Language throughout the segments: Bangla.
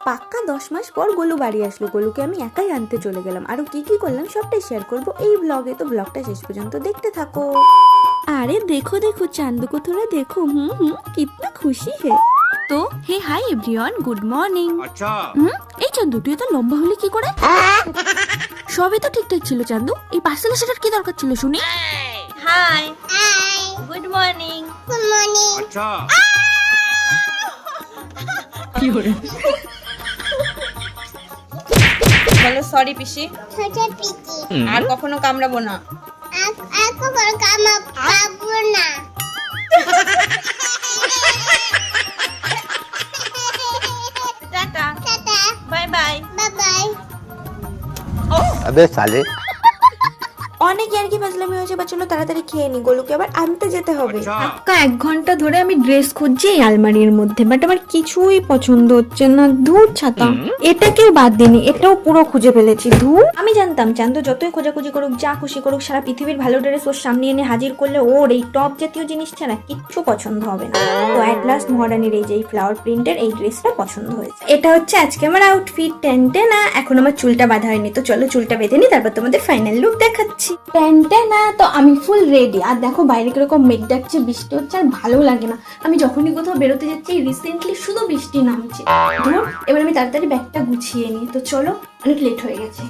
পাক্কা 10 মাস পর গোলু বাড়ি আসলো। গোলুকে আমি একাই আনতে চলে গেলাম। আরো কি কি করলাম সবটাই শেয়ার করব এই ব্লগে, তো ব্লগটা শেষ পর্যন্ত দেখতে থাকো। अरे देखो देखो चांदू को थोड़ा देखो, कितना खुशी है। তো হে হাই এভরিওয়ান, গুড মর্নিং। আচ্ছা এই চান্দু তুই তো লম্বা হলি কি করে? সবই তো ঠিকঠাক ছিল চান্দু, এই পার্সেলের সেটার কি দরকার ছিল শুনি? Hi good morning. Good morning. আচ্ছা কি হলো? বলো সরি পিসি, ছোট পিচি আর কখনো কামড়াবো না। আর কখনো কামড়াবো না। Tata tata bye bye. Bye bye. अबे साले অনেক আর কি ফাজলামি হয়েছে, বা চলো তাড়াতাড়ি খেয়ে নি, গোলুকে আবার আনতে যেতে হবে। আচ্ছা। পাক্কা 1 ঘন্টা ধরে আমি ড্রেস খুঁজছি এই আলমারির মধ্যে, বাট আমার কিছুই পছন্দ হচ্ছে না। ধুর ছাতা, এটাকেও বাদ দিনি, এটাও পুরো খুঁজে ফেলেছি। ধুর, আমি জানতাম চান্দু যতই খোঁজাখুঁজি করুক, যা খুশি করুক, সারা পৃথিবীর ভালো ড্রেস ওর সামনে এনে হাজির করলে ওর এই টপ জাতীয় জিনিস ছাড়া কিচ্ছু পছন্দ হবে না। তো অ্যাট লাস্ট মহারানীর এই যে এই ফ্লাওয়ার প্রিন্টের এই ড্রেসটা পছন্দ হয়েছে। এটা হচ্ছে আজকে আমার আউটফিট। টেনটে না, এখন আমার চুলটা বাঁধা হয়নি, তো চলো চুলটা বেঁধে নি, তারপর তোমাদের ফাইনাল লুক দেখাচ্ছি। টেনটে না, তো আমি ফুল রেডি। আর দেখো বাইরে কিরকম মেঘ ডাকছে, বৃষ্টি হচ্ছে, আর ভালো লাগে না। আমি যখনই কোথাও বেরোতে যাচ্ছি রিসেন্টলি শুধু বৃষ্টি নামছে। এবার আমি তাড়াতাড়ি ব্যাগটা গুছিয়ে নিই। তো চলো, অনেক লেট হয়ে গেছে।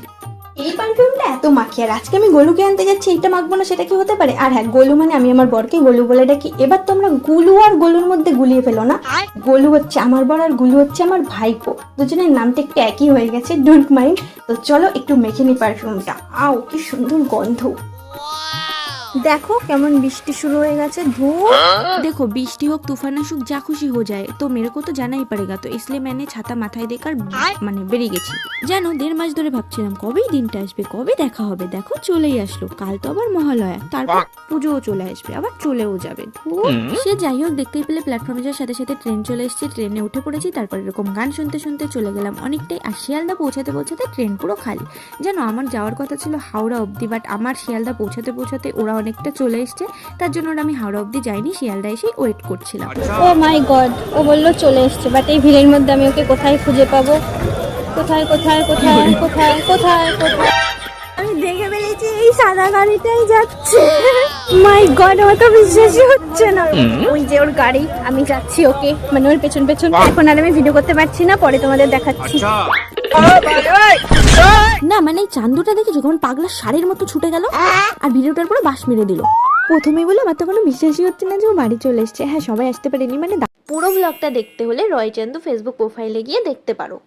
এই পারফিউমটা এত মাখি, আর আজকে আমি গোলুকে আনতে যাচ্ছি, এইটা মাখবো না সেটা কি হতে পারে? আর হ্যাঁ, গোলু মানে আমি আমার বরকে গোলু বলে ডাকি। এবার তোমরা গুলু আর গোলুর মধ্যে গুলিয়ে ফেলো না। গোলু হচ্ছে আমার বর আর গুলু হচ্ছে আমার ভাইপো, দুজনের নামটা একটু একই হয়ে গেছে, ডোন্ট মাইন্ড। তো চলো একটু মেখে নি পারফিউমটা। আও কি সুন্দর গন্ধ। देखो কেমন বৃষ্টি শুরু হয়ে গেছে। ধুর, देखो বৃষ্টি হোক तूफान আসুক যা খুশি हो जाए, तो मेरे को तो जाना ही पड़ेगा। तो इसलिए मैंने ছাতা মাথায় দেকার মানে বেরিয়ে গেছি। জানো 1.5 মাস ধরে ভাবছিলাম কবেই দিনটা আসবে, কবে দেখা হবে। দেখো চলেই আসলো। কাল তো আবার মহালয়া, তারপর পুজোও চলে আসবে, আবার চলেও যাবে। ধুর, সে যাই হোক, দেখতেই পেলে প্ল্যাটফর্মে যাওয়ার সাথে সাথে ট্রেন চলে এসেছে। ট্রেনে উঠে পড়েছি, তারপর এরকম গান শুনতে শুনতে চলে গেলাম অনেকটাই। আর শিয়ালদা পৌঁছাতে পৌঁছাতে ট্রেন পুরো খালি। জানো আমার যাওয়ার কথা ছিল হাওড়া অবধি, বাট আমার শিয়ালদা পৌঁছাতে পৌঁছাতে ওরা অনেকটা চলে এসছে, তার জন্য আমি হাওড়া অবধি যাইনি, শিয়ালদা এসেই ওয়েট করছিলাম। ও মাই গড, ও বললো চলে এসছে, বাট এই ভিড়ের মধ্যে আমি ওকে কোথায় খুঁজে পাবো? কোথায় কোথায় কোথায় কোথায় কোথায় কোথায়? আমি দেখে ফেলেছি এই সাদা গাড়িটাই যাচ্ছে। মাই গড, আমার তো বিশ্বাসই হচ্ছে না। ওই যে ওর গাড়ি, আমি যাচ্ছি ওকে মানে ওর পেছন পেছন। এখন আর আমি ভিডিও করতে পারছি না, পরে তোমাদের দেখাচ্ছি। আচ্ছা না মানে এই চান্দুটা দেখেছো কেমন পাগলা শাড়ির মতো ছুটে গেল, আর ভিডিওটার পুরো বাস মেরে দিল। প্রথমেই বলে আমার তো কোনো বিশ্বাসই হচ্ছে না যে ও বাড়ি চলে এসছে। হ্যাঁ, সবাই আসতে পারেনি মানে। পুরো ব্লগটা দেখতে হলে রয় চান্দু ফেসবুক প্রোফাইলে গিয়ে দেখতে পারো।